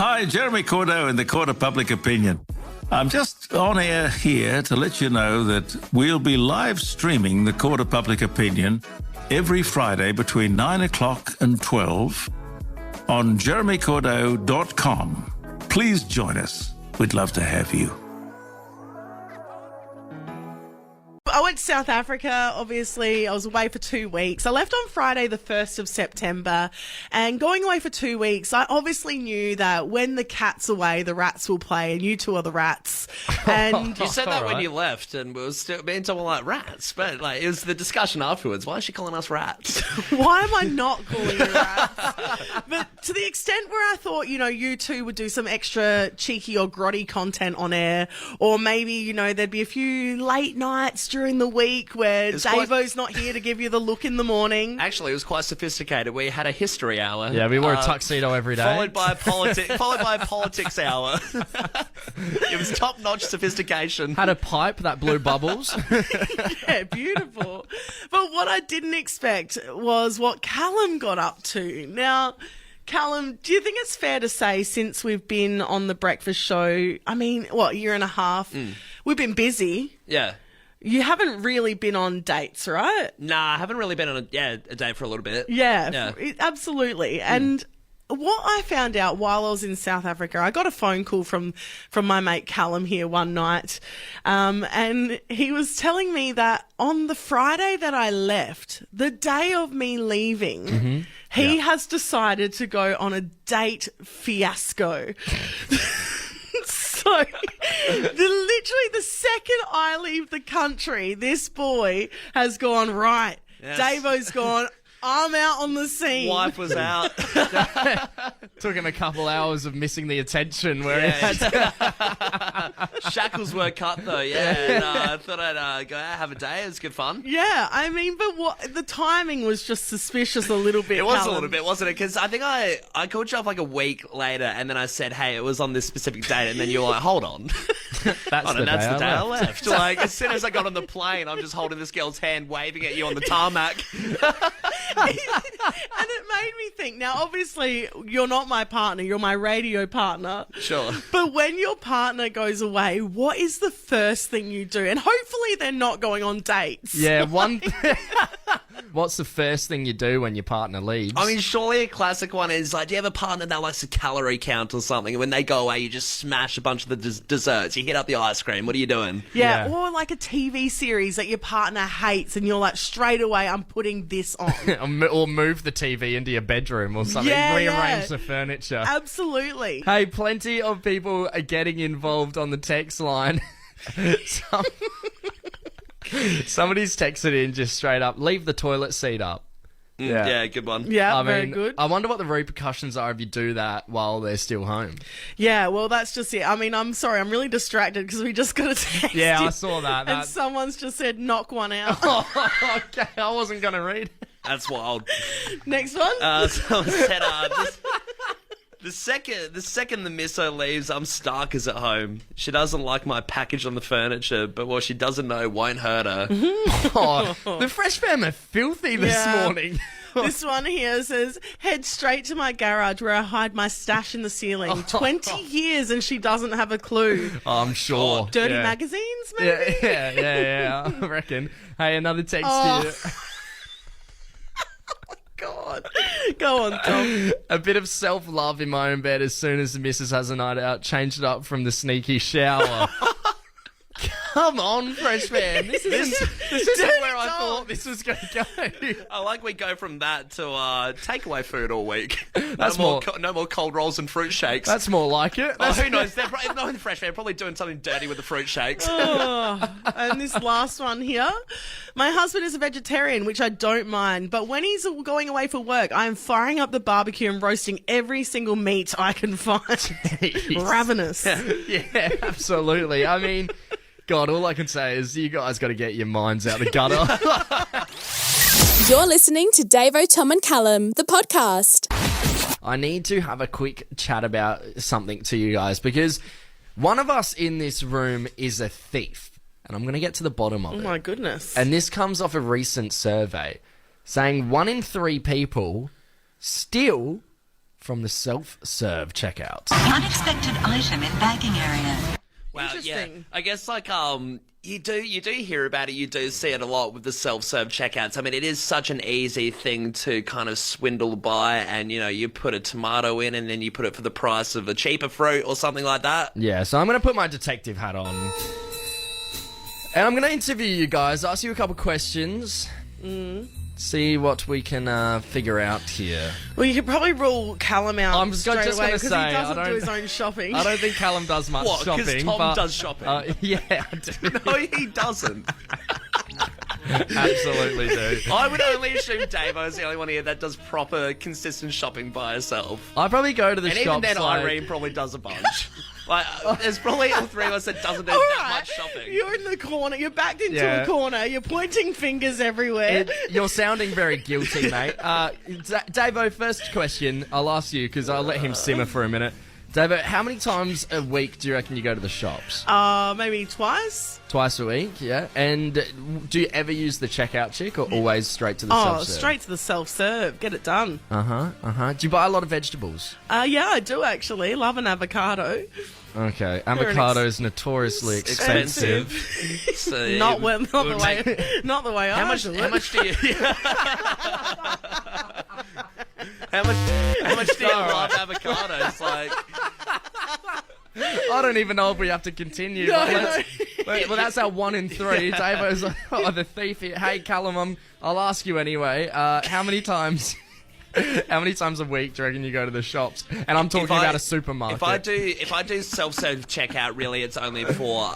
Hi, Jeremy Cordeaux in the Court of Public Opinion. I'm just on air here to let you know that we'll be live streaming the Court of Public Opinion every Friday between 9 o'clock and 12 on jeremycordeaux.com. Please join us. We'd love to have you. I went to South Africa, obviously. I was away for 2 weeks. I left on Friday, the 1st of September. And going away for 2 weeks, I obviously knew that when the cat's away, the rats will play, and you two are the rats. And You said that when you left, and we were still being someone like rats. But like, it was the discussion afterwards. Why is she calling us rats? why am I not calling you rats? But to the extent where I thought, you two would do some extra cheeky or grotty content on air, or maybe, there'd be a few late nights during the week where Davo's not here to give you the look in the morning. Actually, it was quite sophisticated. We had a history hour. Yeah, we wore a tuxedo every day. Followed by a politics hour. It was top-notch sophistication. Had a pipe that blew bubbles. Yeah, beautiful. But what I didn't expect was what Callum got up to. Now, Callum, do you think it's fair to say since we've been on the breakfast show, a year and a half, we've been busy? Yeah. You haven't really been on dates, right? Nah, I haven't really been on a date for a little bit. Yeah. Absolutely. And what I found out while I was in South Africa, I got a phone call from my mate Callum here one night, and he was telling me that on the Friday that I left, the day of me leaving, he has decided to go on a date fiasco. So, literally the second I leave the country, this boy has gone, right, yes. Davo's gone, I'm out on the scene. Wife was out. Took him a couple hours of missing the attention where he had shackles were cut though, and I thought I'd go out, have a day. It was good fun. Yeah, but the timing was just suspicious a little bit. It was Callum. a little bit, wasn't it? Because I think I called you up like a week later, and then I said, hey, it was on this specific date, and then you were like, hold on. That's the day I left. Like, as soon as I got on the plane, I'm just holding this girl's hand, waving at you on the tarmac. And it made me think, now obviously you're not my partner, you're my radio partner. Sure. But when your partner goes away, what is the first thing you do? And hopefully they're not going on dates. Yeah, what's the first thing you do when your partner leaves? I mean, surely a classic one is like, do you have a partner that likes to calorie count or something? And when they go away, you just smash a bunch of the desserts. You hit up the ice cream. What are you doing? Yeah, or like a TV series that your partner hates and you're like, straight away, I'm putting this on. Or move the TV into your bedroom or something. Rearrange the furniture. Absolutely. Hey, plenty of people are getting involved on the text line. Somebody's texted in just straight up, leave the toilet seat up. Yeah, good one. Yeah, very good. I wonder what the repercussions are if you do that while they're still home. Yeah, well, that's just it. I mean, I'm sorry, I'm really distracted because we just got a text. Yeah, I saw that. And someone's just said, knock one out. Oh, okay, I wasn't going to read. That's wild. Next one. Someone said, the second the misso leaves, I'm Starkers at home. She doesn't like my package on the furniture, but what she doesn't know won't hurt her. The fresh fam are filthy this morning. This one here says, head straight to my garage where I hide my stash in the ceiling. 20 years and she doesn't have a clue. I'm sure. Dirty magazines, maybe? Yeah, I reckon. Hey, another text here. God. Go on, Tom. A bit of self-love in my own bed as soon as the missus has a night out. Changed it up from the sneaky shower. Come on, fresh man. This isn't where I thought this was going to go. I like we go from that to takeaway food all week. That's no more cold rolls and fruit shakes. That's more like it. Who knows? They're the fresh man probably doing something dirty with the fruit shakes. And this last one here. My husband is a vegetarian, which I don't mind, but when he's going away for work, I am firing up the barbecue and roasting every single meat I can find. Ravenous. Yeah, absolutely. I mean, God, all I can say is you guys got to get your minds out the gutter. You're listening to Davo, Tom and Callum, the podcast. I need to have a quick chat about something to you guys because one of us in this room is a thief. And I'm going to get to the bottom of it. Oh, my goodness. And this comes off a recent survey saying 1 in 3 people steal from the self-serve checkout. Unexpected item in banking area. Well, yeah. Interesting. I guess you do hear about it. You do see it a lot with the self-serve checkouts. I mean, it is such an easy thing to kind of swindle by, and you put a tomato in, and then you put it for the price of a cheaper fruit or something like that. Yeah, so I'm going to put my detective hat on. And I'm going to interview you guys, ask you a couple questions. See what we can figure out here. Well, you could probably rule Callum out I'm just straight gonna away because say, he I doesn't don't- do his own shopping. I don't think Callum does much What? shopping. Because Tom but, does shopping. Yeah, I do. No, he doesn't. Absolutely do. I would only assume Davo is the only one here that does proper, consistent shopping by herself. I probably go to the And shops even then, like... Irene probably does a bunch. Like, there's probably all three of us that doesn't do All that right, much shopping. you're in the corner. You're backed into Yeah. a corner. You're pointing fingers everywhere. You're sounding very guilty, mate. Davo, first question, I'll ask you because I'll let him simmer for a minute. Davo, how many times a week do you reckon you go to the shops? Maybe twice. Twice a week, yeah. And do you ever use the checkout chick or always straight to the Oh, self-serve? straight to the self-serve. Get it done. Do you buy a lot of vegetables? Yeah, I do actually. Love an avocado. Okay, an avocado's notoriously expensive. So, Not the way. Not the way How I much? do How it. much do you? How much do you love avocados? Like, I don't even know if we have to continue. Well, that's our 1 in 3. Davo's the thief here. Hey, Callum, I'll ask you anyway. How many times a week do you reckon you go to the shops? And I'm talking about a supermarket. If I do self-serve checkout, really, it's only for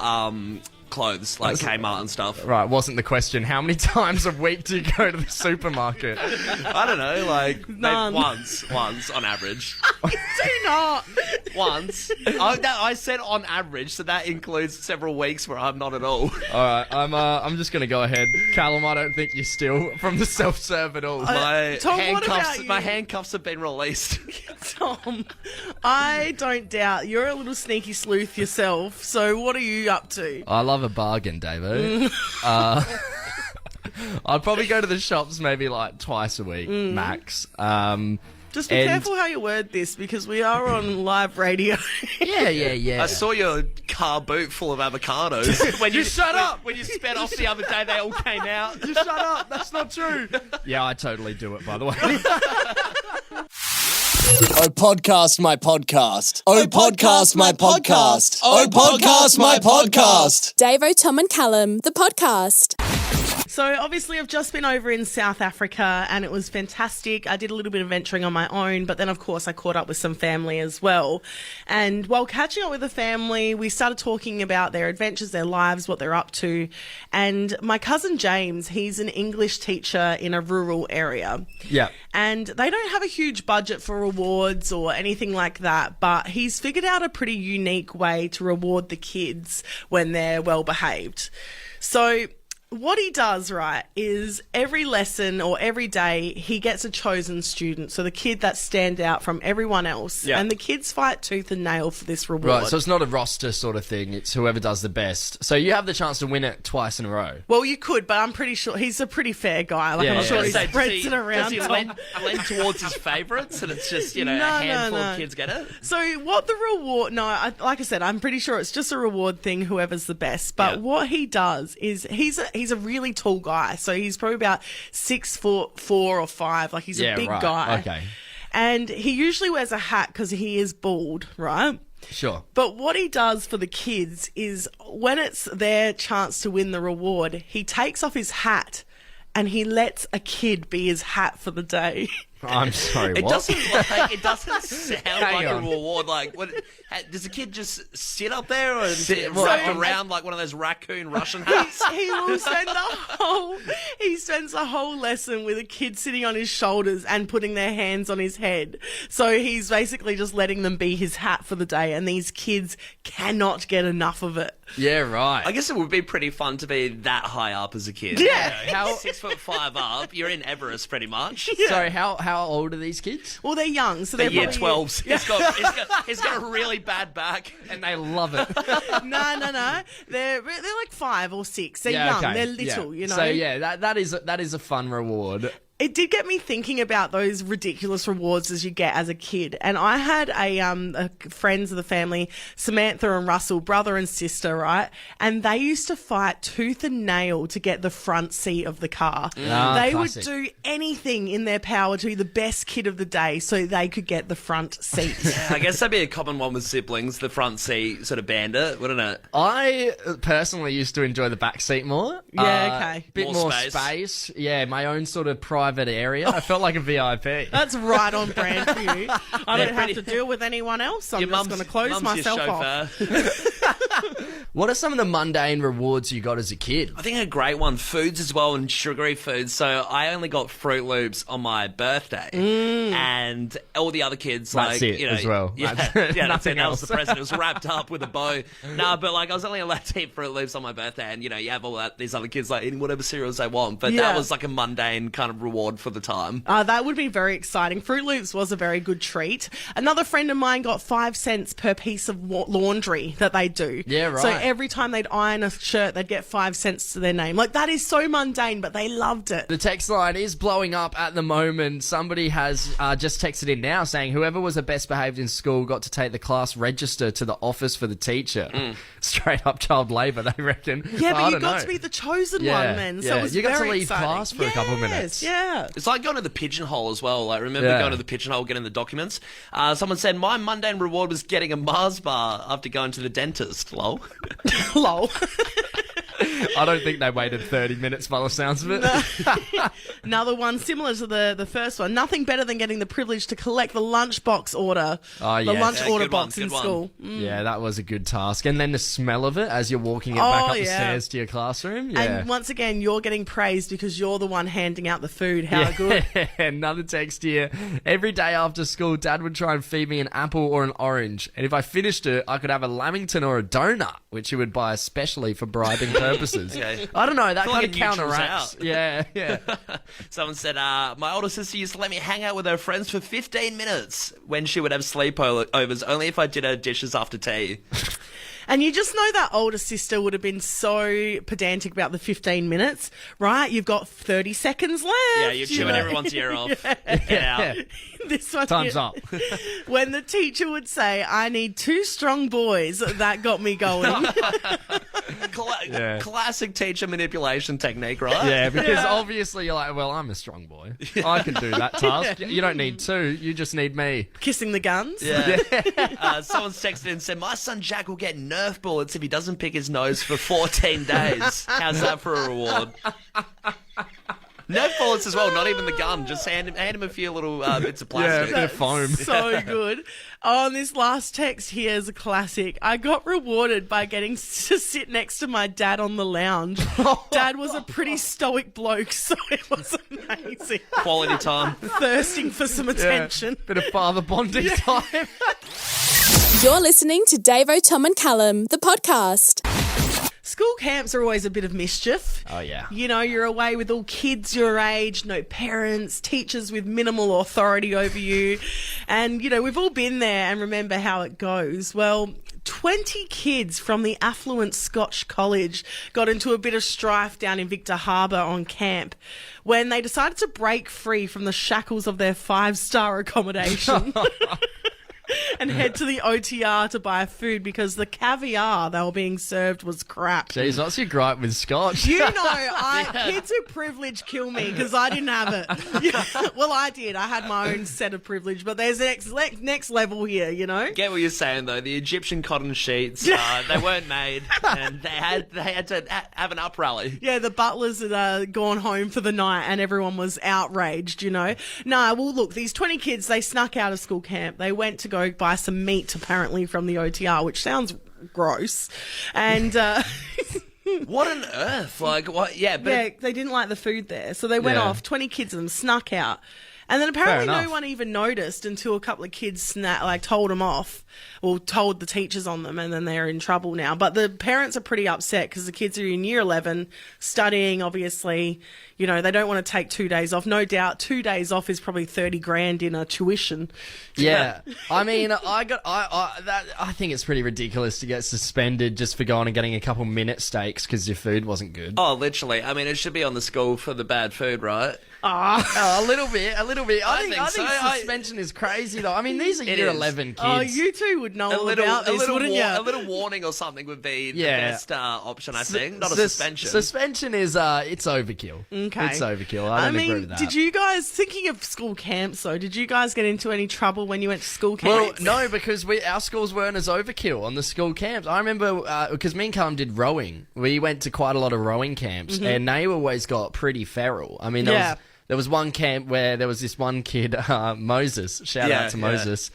clothes like Kmart and stuff. Right, wasn't the question. How many times a week do you go to the supermarket? I don't know, like None. maybe once on average. Do not. Once. I said on average, so that includes several weeks where I'm not at all. All right, I'm just gonna go ahead. Callum, I don't think you steal from the self-serve at all. My Tom, what about you? my handcuffs have been released. Tom, I don't doubt you're a little sneaky sleuth yourself. So what are you up to? I love a bargain, Davo. I'd probably go to the shops maybe like twice a week, max. Just be careful how you word this because we are on live radio. Yeah. I saw your car boot full of avocados. When you shut up! When you sped off the other day, they all came out. You shut up! That's not true. Yeah, I totally do it, by the way. Oh, podcast my podcast. Oh, podcast my podcast. Oh, podcast my podcast. Davo, Tom and Callum, the podcast. So obviously I've just been over in South Africa and it was fantastic. I did a little bit of venturing on my own, but then of course I caught up with some family as well. And while catching up with the family, we started talking about their adventures, their lives, what they're up to. And my cousin James, he's an English teacher in a rural area. Yeah. And they don't have a huge budget for rewards or anything like that, but he's figured out a pretty unique way to reward the kids when they're well behaved. So what he does, right, is every lesson or every day he gets a chosen student, so the kid that stand out from everyone else, Yeah. and the kids fight tooth and nail for this reward. Right, so it's not a roster sort of thing. It's whoever does the best. So you have the chance to win it twice in a row. Well, you could, but I'm pretty sure he's a pretty fair guy. Like, Yeah, I'm yeah. sure he So spreads it around. Does he lend towards his favourites, and it's just a handful of kids get it? So what the reward? No, like I said, I'm pretty sure it's just a reward thing. Whoever's the best. But Yeah. what he does is he's a really tall guy. So he's probably about 6'4" or 5. Like he's a big right. guy. Okay. And he usually wears a hat because he is bald, right? Sure. But what he does for the kids is when it's their chance to win the reward, he takes off his hat and he lets a kid be his hat for the day. I'm sorry, It what? doesn't sound like a on. reward. Like, what? Does the kid just sit up there and well, wrap I- around like one of those raccoon Russian hats? He will spend he spends a whole lesson with a kid sitting on his shoulders and putting their hands on his head. So he's basically just letting them be his hat for the day, and these kids cannot get enough of it. Yeah, right. I guess it would be pretty fun to be that high up as a kid. Yeah. How 6'5" up, you're in Everest pretty much. Sorry, how old are these kids? Well, they're young, so The they're year probably- 12s. He's got a really bad back. And they love it. No. They're like 5 or 6. They're young. okay. They're little, Yeah. you know. So yeah, that is a fun reward. it did get me thinking about those ridiculous rewards as you get as a kid. And I had a friends of the family, Samantha and Russell, brother and sister, right? And they used to fight tooth and nail to get the front seat of the car. They classic. would do anything in their power to be the best kid of the day so they could get the front seat. I guess that'd be a common one with siblings, the front seat sort of bandit, wouldn't it? I personally used to enjoy the back seat more. Yeah, okay. Bit More more space. space. Yeah, my own sort of private area. I felt like a VIP. That's right on brand for you. I don't pretty- have to deal with anyone else. I'm Your just going to close mum's your myself off. chauffeur. What are some of the mundane rewards you got as a kid? I think a great one, foods as well, and sugary foods. So I only got Fruit Loops on my birthday, and all the other kids, That's like, it you know, as well. Yeah, That's- yeah, that's it. nothing That was the else. present. It was wrapped up with a bow. No, but like I was only allowed to eat Fruit Loops on my birthday, and you know, you have all that. These other kids like eating whatever cereals they want, but Yeah. that was like a mundane kind of reward for the time. That would be very exciting. Fruit Loops was a very good treat. Another friend of mine got 5 cents per piece of laundry that they do. Yeah, right. So every time they'd iron a shirt, they'd get 5 cents to their name. Like, that is so mundane, but they loved it. The text line is blowing up at the moment. Somebody has just texted in now saying whoever was the best behaved in school got to take the class register to the office for the teacher. Straight up child labour, they reckon. Yeah, I but you don't got know. to be the chosen Yeah, one, then. So yeah. it was You got to very leave exciting. class for a couple of minutes. Yeah. It's like going to the pigeonhole as well. Like, remember Yeah. going to the pigeonhole, getting the documents? Someone said, my mundane reward was getting a Mars bar after going to the dentist. Lol. Lol. I don't think they waited 30 minutes by the sounds of it. Another one similar to the first one. Nothing better than getting the privilege to collect the lunchbox order. Oh, The yes. lunch Yeah, order good one, box in good one. school. Yeah, that was a good task. And then the smell of it as you're walking it back Oh, up the yeah. stairs to your classroom. Yeah. And once again, you're getting praised because you're the one handing out the food. How good. Another text here. Every day after school, Dad would try and feed me an apple or an orange. And if I finished it, I could have a Lamington or a donut, which he would buy especially for bribing purposes. Okay. I don't know. That feel kind like of it neutrals counteracts. out. Yeah, yeah. Someone said, my older sister used to let me hang out with her friends for 15 minutes when she would have sleepovers, only if I did her dishes after tea. And you just know that older sister would have been so pedantic about the 15 minutes, right? You've got 30 seconds left. Yeah, you're chewing know? everyone's ear off. Get out. This one Time's here- up. When the teacher would say, I need 2 strong boys, that got me going. Yeah. Classic teacher manipulation technique, right? Yeah, because obviously you're like, well, I'm a strong boy. I can do that task. You don't need 2. You just need me. Kissing the guns. Yeah. Someone's texted in and said, my son Jack will get Nerf bullets if he doesn't pick his nose for 14 days. How's that for a reward? Nerf bullets as well, not even the gun. Just hand him a few little bits of Yeah, a plastic. bit of foam. So good. On this last text here is a classic. I got rewarded by getting to sit next to my dad on the lounge. Dad was a pretty stoic bloke, so it was amazing. Quality time. Thirsting for some attention. Bit of father bonding time. You're listening to Davo, Tom and Callum, the podcast. School camps are always a bit of mischief. Oh, yeah. You know, you're away with all kids your age, no parents, teachers with minimal authority over you. And, you know, we've all been there and remember how it goes. Well, 20 kids from the affluent Scotch college got into a bit of strife down in Victor Harbour on camp when they decided to break free from the shackles of their 5-star accommodation. And head to the OTR to buy food because the caviar they were being served was crap. Jeez, what's your gripe with Scotch? You know, kids who privilege kill me because I didn't have it. Well, I did. I had my own set of privilege, but there's next level here, you know? Get what you're saying though. The Egyptian cotton sheets, they weren't made, and they had to have an up rally. Yeah, the butlers had gone home for the night and everyone was outraged, you know? No, well, look, these 20 kids, they snuck out of school camp. They went to go buy some meat, apparently, from the OTR, which sounds gross. And... What on earth? Like, what? Yeah, but yeah, they didn't like the food there. So they went Yeah. off, 20 kids of them snuck out. And then apparently Fair no enough. one even noticed until a couple of kids told them off, or told the teachers on them, and then they're in trouble now. But the parents are pretty upset because the kids are in year 11, studying, obviously. You know, they don't want to take 2 days off. No doubt 2 days off is probably 30 grand in a tuition. Yeah, I mean, I think it's pretty ridiculous to get suspended just for going and getting a couple minute steaks because your food wasn't good. oh, literally. I mean, it should be on the school for the bad food, right? A little bit. I think so. suspension is crazy, though. I mean, these are year is. 11 kids. Oh, you two would know all about this, wouldn't you? A little warning or something would be the best option, I think. Not a suspension. Suspension is, it's overkill. Okay. It's overkill. I don't agree with that. Did you guys, thinking of school camps though, did you guys get into any trouble when you went to school camps? Well, no, because our schools weren't as overkill on the school camps. I remember, because me and Callum did rowing. We went to quite a lot of rowing camps, and they always got pretty feral. I mean, there was one camp where there was this one kid, Moses, shout out to Moses.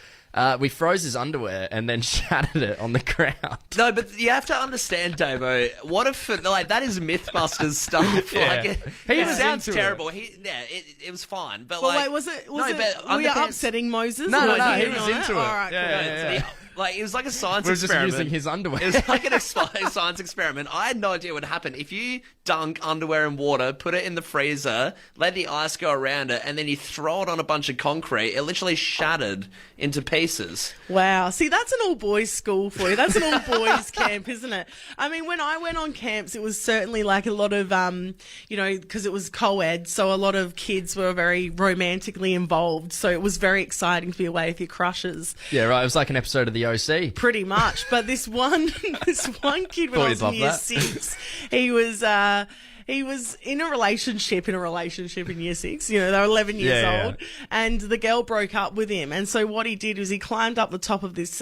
We froze his underwear and then shattered it on the ground. No, but you have to understand, Davo, what if, that is Mythbusters stuff. Yeah. It sounds terrible. It was fine. But wait, was it were you upsetting Moses? No, he was was into it. All right, cool. It was like a science We were just experiment. using his underwear. It was like a science experiment. I had no idea what would happen. If you dunk underwear in water, put it in the freezer, let the ice go around it, and then you throw it on a bunch of concrete, it literally shattered into pieces. Wow. See, that's an all-boys school for you. That's an all-boys camp, isn't it? I mean, when I went on camps, it was certainly like a lot of, because it was co-ed, so a lot of kids were very romantically involved. So it was very exciting to be away with your crushes. Yeah, right. It was like an episode of The OC. Pretty much. But this one kid when I was in year 6, he was in a relationship in year 6. You know, they were 11 years old, and the girl broke up with him. And so what he did was he climbed up the top of this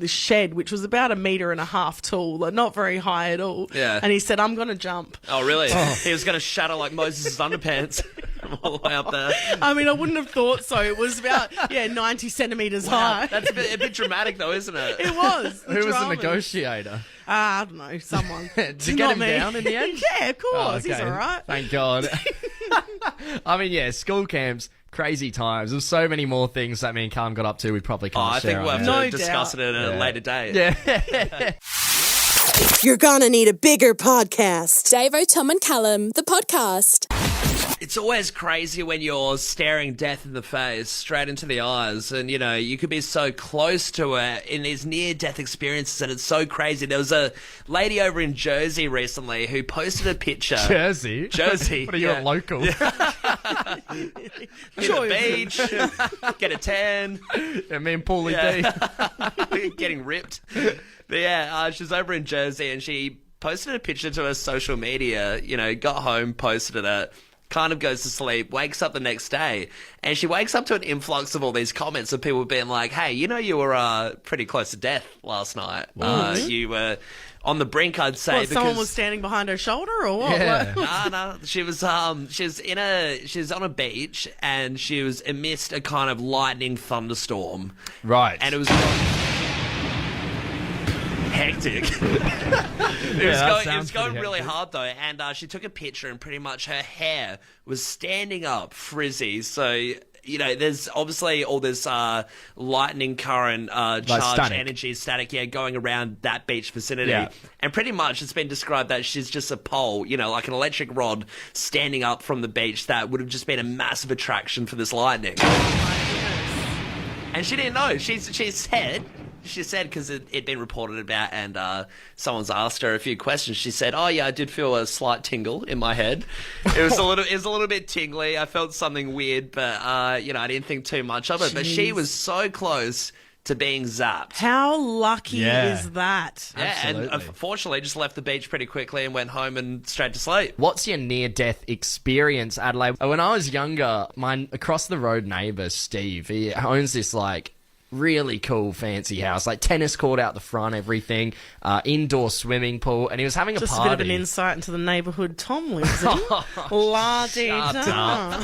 shed, which was about 1.5 meters tall, not very high at all. Yeah. And he said, "I'm going to jump." Oh, really? He was going to shatter like Moses' underpants all the way up there. I mean, I wouldn't have thought so. It was about 90 centimeters high. That's a bit dramatic, though, isn't it? It was. Who was the negotiator? I don't know, someone. Did you get him down in the end? Yeah, of course. Oh, okay. He's all right. Thank God. I mean, school camps, crazy times. There's so many more things that me and Callum got up to we probably can't I share. think we'll have No to discuss it at a later date. Yeah. You're gonna need a bigger podcast. Davo, Tom and Callum, the podcast. It's always crazy when you're staring death in the face, straight into the eyes, and, you could be so close to it in these near-death experiences, and it's so crazy. There was a lady over in Jersey recently who posted a picture. Jersey? What are you, a local? Hit the beach, get a tan. Yeah, me and Paulie D. Getting ripped. But she's over in Jersey, and she posted a picture to her social media, got home, posted it, kind of goes to sleep, wakes up the next day, and she wakes up to an influx of all these comments of people being like, "Hey, you were pretty close to death last night. You were on the brink, I'd say." What, someone was standing behind her shoulder or what? Yeah. No. She was on a beach, and she was amidst a kind of lightning thunderstorm. Right. And it was hectic. It was going really hard though, and she took a picture, and pretty much her hair was standing up, frizzy. So there's obviously all this lightning current, charged energy, static, going around that beach vicinity. Yeah. And pretty much it's been described that she's just a pole, like an electric rod standing up from the beach that would have just been a massive attraction for this lightning. And she didn't know. She said, because it'd been reported about, and someone's asked her a few questions, she said, "Oh yeah, I did feel a slight tingle in my head. It was a little bit tingly. I felt something weird, but I didn't think too much of it." Jeez. But she was so close to being zapped. How lucky is that? Yeah, Absolutely. and unfortunately just left the beach pretty quickly and went home and straight to sleep. What's your near-death experience, Adelaide? When I was younger, my across-the-road neighbour, Steve, he owns this, really cool fancy house, tennis court out the front, everything, indoor swimming pool, and he was having a Just party. a bit of an insight into the neighbourhood Tom lives in. La-dee-da.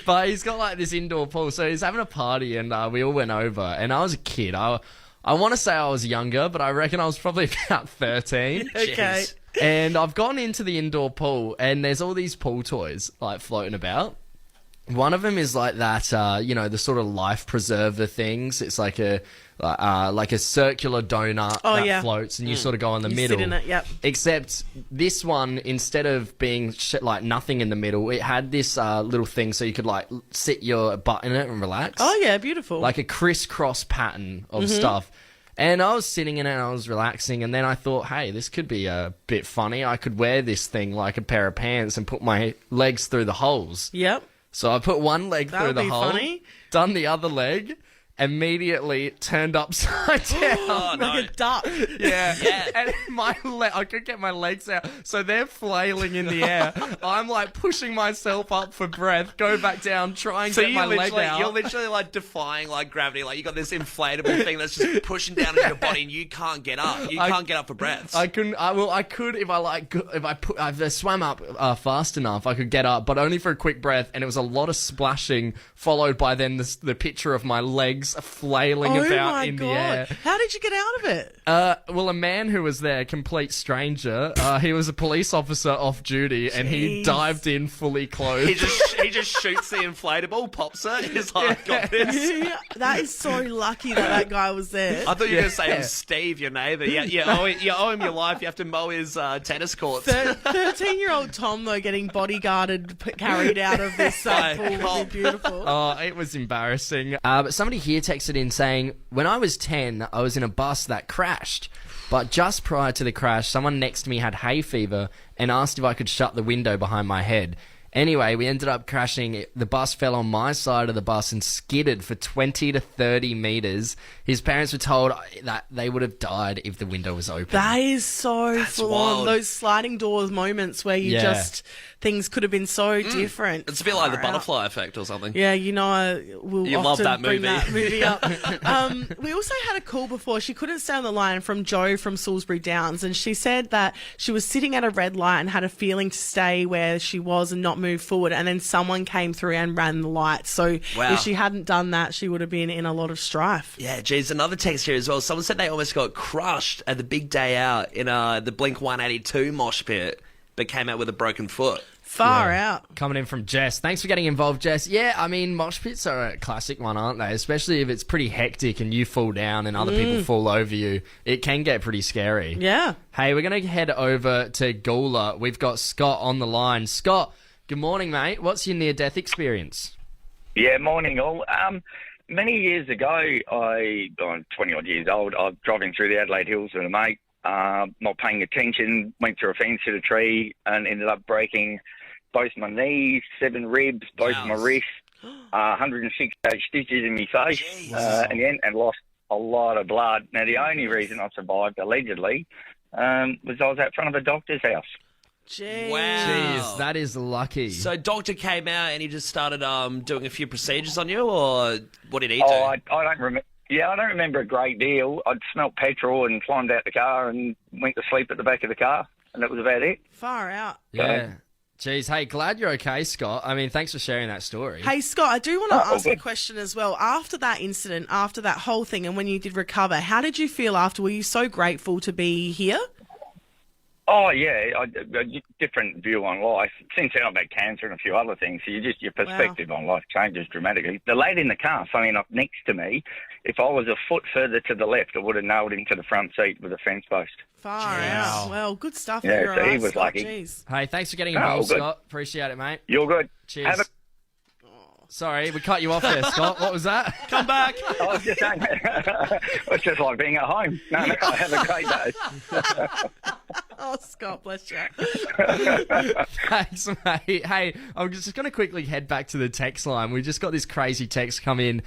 But he's got this indoor pool, so he's having a party, and we all went over, and I was a kid. I want to say I was younger, but I reckon I was probably about 13. Okay. Jeez. And I've gone into the indoor pool, and there's all these pool toys floating about. One of them is that, the sort of life preserver things. It's like a circular donut that floats, and you sort of go in the middle. Sit in it, yep. Except this one, instead of being nothing in the middle, it had this little thing so you could sit your butt in it and relax. Oh yeah, beautiful. Like a crisscross pattern of stuff. And I was sitting in it and I was relaxing, and then I thought, hey, this could be a bit funny. I could wear this thing like a pair of pants and put my legs through the holes. Yep. So I put one leg That through would the be hole, funny. done the other leg, immediately turned upside down. Oh, no. Like a duck. Yeah. Yeah. And I could get my legs out. So they're flailing in the air. I'm like pushing myself up for breath, go back down, try and So get my leg out. you're literally like defying like gravity. Like you got this inflatable thing that's just pushing down in your body, and you can't get up. You can't get up for breaths. I couldn't. I could if I swam up fast enough. I could get up, but only for a quick breath. And it was a lot of splashing, followed by then the picture of my legs flailing Oh about my in God. the air. How did you get out of it? Well, a man who was there, complete stranger. He was a police officer off duty, and he Jeez. dived in fully clothed. he just shoots the inflatable, pops it. He's like, got this. That is so lucky that guy was there. I thought you were going to say it was Steve, your neighbour. Yeah, you owe him your life. You have to mow his tennis courts. 13-year-old Tom, though, getting bodyguarded, carried out of this pool would be beautiful. Oh, it was embarrassing. But somebody here texted in saying, when I was 10, I was in a bus that crashed. But just prior to the crash, someone next to me had hay fever and asked if I could shut the window behind my head. Anyway, we ended up crashing. The bus fell on my side of the bus and skidded for 20 to 30 metres. His parents were told that they would have died if the window was open. That is so full on. wild. Those sliding doors moments where you just... Things could have been so different. It's a bit like the Far out. butterfly effect or something. Yeah, you know, I will You often love that bring movie. that movie up. We also had a call before. She couldn't stay on the line from Jo from Salisbury Downs, and she said that she was sitting at a red light and had a feeling to stay where she was and not move forward, and then someone came through and ran the light. So Wow. if she hadn't done that, she would have been in a lot of strife. Yeah, geez, another text here as well. Someone said they almost got crushed at the big day out in the Blink 182 mosh pit, but came out with a broken foot. Far out. Coming in from Jess. Thanks for getting involved, Jess. Yeah, I mean, mosh pits are a classic one, aren't they? Especially if it's pretty hectic and you fall down and other people fall over you. It can get pretty scary. Yeah. Hey, we're going to head over to Gawler. We've got Scott on the line. Scott, good morning, mate. What's your near-death experience? Yeah, morning all. Many years ago, I'm 20-odd years old, I was driving through the Adelaide Hills with a mate, not paying attention, went through a fence, hit a tree, and ended up breaking both my knees, 7 ribs, both my wrists, 168 stitches in my face, in the end, and lost a lot of blood. Now, the only reason I survived, allegedly, was I was out front of a doctor's house. Jeez. Wow. Jeez, that is lucky. So doctor came out and he just started doing a few procedures on you, or what did he do? Oh, I don't remember. Yeah, I don't remember a great deal. I'd smelt petrol and climbed out the car and went to sleep at the back of the car, and that was about it. Far out. Yeah. Jeez, hey, glad you're okay, Scott. I mean, thanks for sharing that story. Hey, Scott, I do want to ask okay. a question as well. After that incident, after that whole thing, and when you did recover, how did you feel after? Were you so grateful to be here? Oh, yeah, a different view on life. Since then, I've had cancer and a few other things, so your perspective on life changes dramatically. The lady in the car, funny enough, next to me, if I was a foot further to the left, I would have nailed him to the front seat with a fence post. Far out. Well, good stuff. Yeah, You're so he all right, was Scott. lucky. Jeez. Hey, thanks for getting all involved, good. Scott. Appreciate it, mate. You're good. Cheers. Have a Sorry, we cut you off there, Scott. What was that? Come back. I was just saying, it's just like being at home. No, have a great day. Oh, Scott, bless you. Thanks, mate. Hey, I'm just going to quickly head back to the text line. We just got this crazy text come in,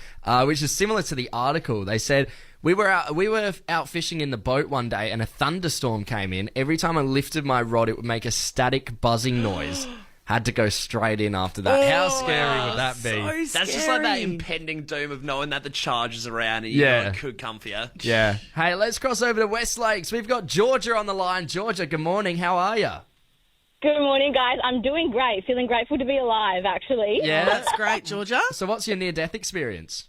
which is similar to the article. They said, we were out fishing in the boat one day and a thunderstorm came in. Every time I lifted my rod, it would make a static buzzing noise. Had to go straight in after that. How scary would that be? So That's just like that scary. impending doom of knowing that the charge is around and you Yeah. know it could come for you. Yeah. Hey, let's cross over to West Lakes. We've got Georgia on the line. Georgia, good morning. How are you? Good morning, guys. I'm doing great. Feeling grateful to be alive, actually. Yeah. That's great, Georgia. So what's your near-death experience?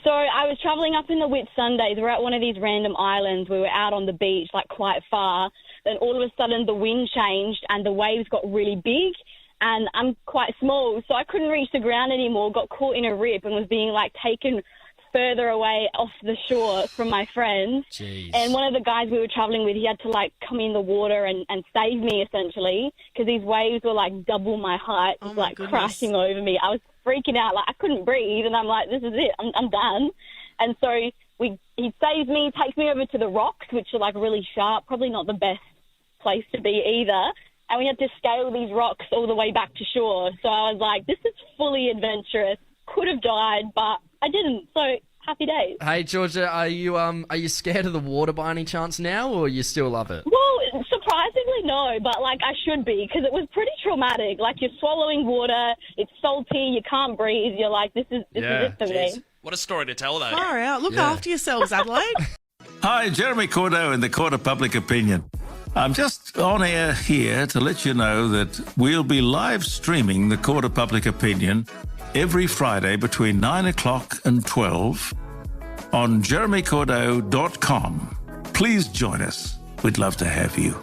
So I was travelling up in the Whitsundays. We're at one of these random islands. We were out on the beach, like quite far. Then all of a sudden the wind changed and the waves got really big. And I'm quite small, so I couldn't reach the ground anymore, got caught in a rip and was being, like, taken further away off the shore from my friends. Jeez. And one of the guys we were travelling with, he had to, like, come in the water and save me, essentially, because these waves were, like, double my height, Oh just, my like, goodness. crashing over me. I was freaking out, like, I couldn't breathe, and I'm like, this is it, I'm done. And so he saves me, takes me over to the rocks, which are like really sharp, probably not the best place to be either. And we had to scale these rocks all the way back to shore. So I was like, this is fully adventurous. Could have died, but I didn't. So happy days. Hey, Georgia, are you scared of the water by any chance now, or you still love it? Well, surprisingly, no, but like I should be, because it was pretty traumatic. Like you're swallowing water, it's salty, you can't breathe. You're like, this is it for me. What a story to tell, though. Far out. Look after yourselves, Adelaide. Hi, Jeremy Cordeaux in the Court of Public Opinion. I'm just on air here to let you know that we'll be live streaming the Court of Public Opinion every Friday between 9 o'clock and 12 on jeremycordeaux.com. Please join us. We'd love to have you.